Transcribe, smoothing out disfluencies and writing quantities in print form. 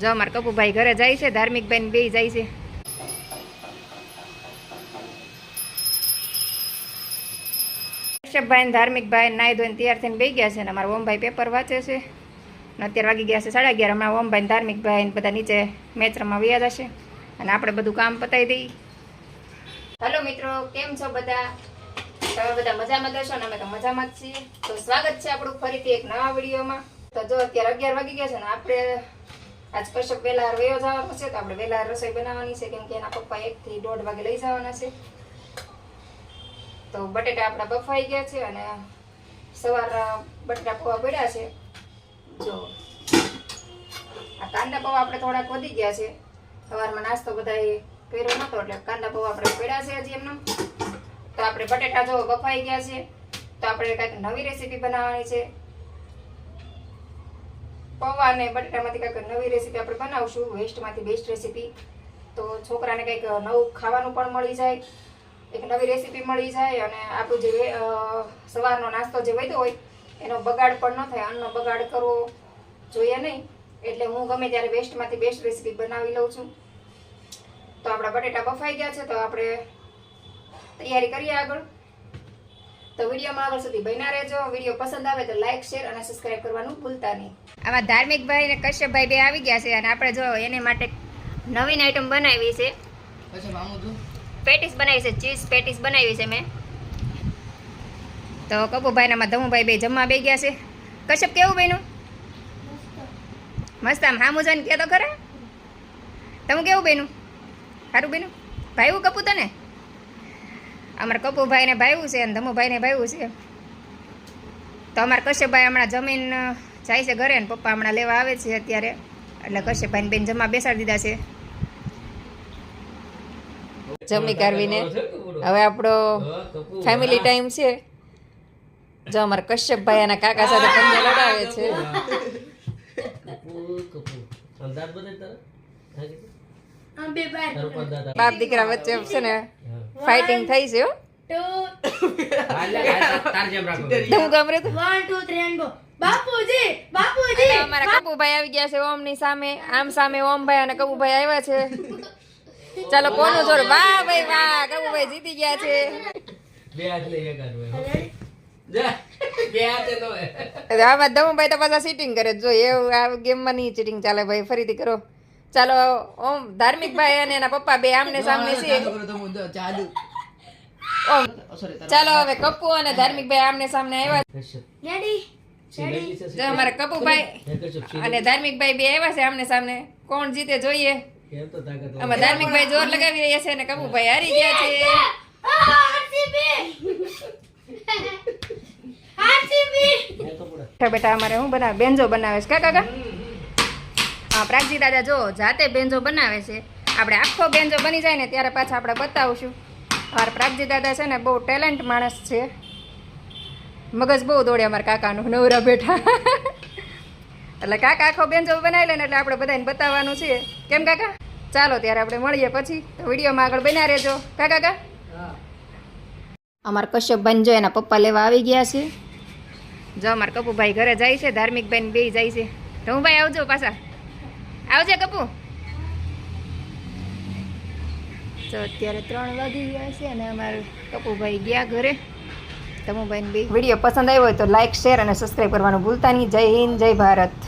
જો અમાર કપુભાઈ ઘરે જાય છે, ધાર્મિકભાઈ બે જાય છે. કશ્યપભાઈ ધાર્મિકભાઈ નાઈ ધોઈને તૈયાર થઈને બે ગયા છે ને અમારા ઓમભાઈ પેપર વાંચે છે ને અત્યારે વાગી ગયા છે 11:30. હમણાં ઓમભાઈ ધાર્મિકભાઈ બધા નીચે મેચ રમવા વયા જશે અને આપણે બધું કામ પતાવી દઈએ. હેલો મિત્રો, કેમ છો બધા? તમે બધા મજામાં જશો ને? અમે તો મજામાં જ છીએ. તો સ્વાગત છે આપણું ફરીથી એક નવા વિડીયોમાં. તો જો અત્યારે 11 વાગી ગયા છે ને આપણે આજ કશ્યપ વહેલા વયો જવાનું છે તો આપણે વહેલા રસોઈ બનાવવાની છે, કેમ કે એના પપ્પા 1 થી 1:30 વાગે લઈ જવાના છે. તો બટેટા આપણા બફાઈ ગયા છે અને સવાર બટેટા પૌવા પડ્યા છે. જો આ કાંદા પૌવા આપણે થોડાક વધી ગયા છે, સવારમાં નાસ્તો બધાએ કર્યો નતો એટલે કાંદા પૌવા આપણે પડ્યા છે હજી એમનું. તો આપણે બટેટા જો બફાઈ ગયા છે તો આપણે કંઈક નવી રેસીપી બનાવવાની છે. પૌવા અને બટેટામાંથી કંઈક નવી રેસીપી આપણે બનાવશું, વેસ્ટમાંથી બેસ્ટ રેસીપી. તો છોકરાને કંઈક નવું ખાવાનું પણ મળી જાય, એક નવી રેસીપી મળી જાય અને આપણું જે સવારનો નાસ્તો જે વધ્યો હોય એનો બગાડ પણ ન થાય, અન્નનો બગાડ કરવો જોઈએ નહીં. એટલે હું ગમે ત્યારે વેસ્ટમાંથી બેસ્ટ રેસીપી બનાવી લઉં છું. તો આપણા બટેટા બફાઈ ગયા છે તો આપણે તૈયારી કરીએ આગળ. તો વિડીયોમાં આગળ સુધી બન્યા રહેજો. વિડીયો પસંદ આવે તો લાઈક, શેર અને સબસ્ક્રાઇબ કરવાનું ભૂલતા નહીં. આમાં ધાર્મિકભાઈ ને કશ્યપભાઈ બે આવી ગયા છે અને આપણે જો એને માટે નવીન આઈટમ બનાવી છે. પેટીસ બનાવી છે, ચીઝ પેટીસ બનાવી છે મેં. તો કપુભાઈ નામાં ધમુભાઈ બે જમવા બે ગયા છે. કશ્યપ કેવું બન્યું? મસ્ત. આમ હામું જોઈને કે તો ખરા તમે કેવું બન્યું? સારું બન્યું? ભાઈવું કપુ તને? અમારે કપુભાઈને ભાઈવું છે અને ધમુભાઈને ભાઈવું છે. તો અમારે કશ્યપભાઈ હમણાં જમીન જાય છે ઘરે ને પપ્પા હમણાં લેવા આવે છે અત્યારે, એટલે કશ્યપભાઈને બેન જમવા બેસાડી દીધા છે. જમી કરવીને હવે આપણો ફેમિલી ટાઈમ છે. જો અમારા કશ્યપભાઈ અને કાકા સાથે પંજા લડાવે છે. બાપ દીકરા વચ્ચે છે ને ફાઇટિંગ થઈ છે. અમારા કપુભાઈ આવી ગયા છે ઓમ ની સામે. આમ સામે ઓમભાઈ અને કપુભાઈ આવ્યા છે. ચાલો કોનું જોર? વાહ ભાઈ વાહ, કપુભાઈ જીતી ગયા છે. આમાં ધમુભાઈ તો પાછા સીટિંગ કરે. જો એવું આ ગેમમાં નહીં ચીટિંગ ચાલે ભાઈ, ફરીથી કરો. ચાલો ઓમ ધાર્મિકભાઈ અને એના પપ્પા બે આમને સામને છે. ચાલો હવે કપુ અને ધાર્મિકભાઈ આમને સામને આવ્યા. અમારા કપુભાઈ અને ધાર્મિકભાઈ બે આવ્યા છે આમને સામને. કોણ જીતે જોઈએ. આમાં ધાર્મિકભાઈ જોર લગાવી રહ્યા છે અને કપુભાઈ હારી ગયા છે. બેટા અમારે શું બનાવે? બેન્જો બનાવે છે કાકા? હા, પ્રાગજી દાદા જો જાતે બેન્જો બનાવે છે. આપણે આખો બેન્જો બની જાય ને ત્યારે પાછા આપણે બતાવશું. અમારા પ્રાગજી દાદા છે ને બહુ ટેલેન્ટ માણસ છે. મગજ બહુ દોડે અમારા કાકાનું નવરા બેઠા. એટલે કાકા આખો બેન્જો બનાવી લે ને એટલે આપણે બધાને બતાવવાનું છે. કેમ કાકા? ચાલો ત્યારે આપણે મળીએ પછી. તો વિડીયોમાં આગળ બન્યા રહેજો. કાકા અમારા કશ્યપભાઈ જો એના પપ્પા લેવા આવી ગયા છે. જો અમારા કપુભાઈ ઘરે જાય છે, ધાર્મિકભાઈ બે જાય છે. ધમુભાઈ આવજો પાછા. આવજે કપુ. તો અત્યારે 3 વાગી ગયા છે અને અમારે કપુભાઈ ગયા ઘરે. ધમુભાઈ બે વિડીયો પસંદ આવ્યો હોય તો લાઈક, શેર અને સબસ્ક્રાઈબ કરવાનું ભૂલતા નહીં. જય હિન્દ, જય ભારત.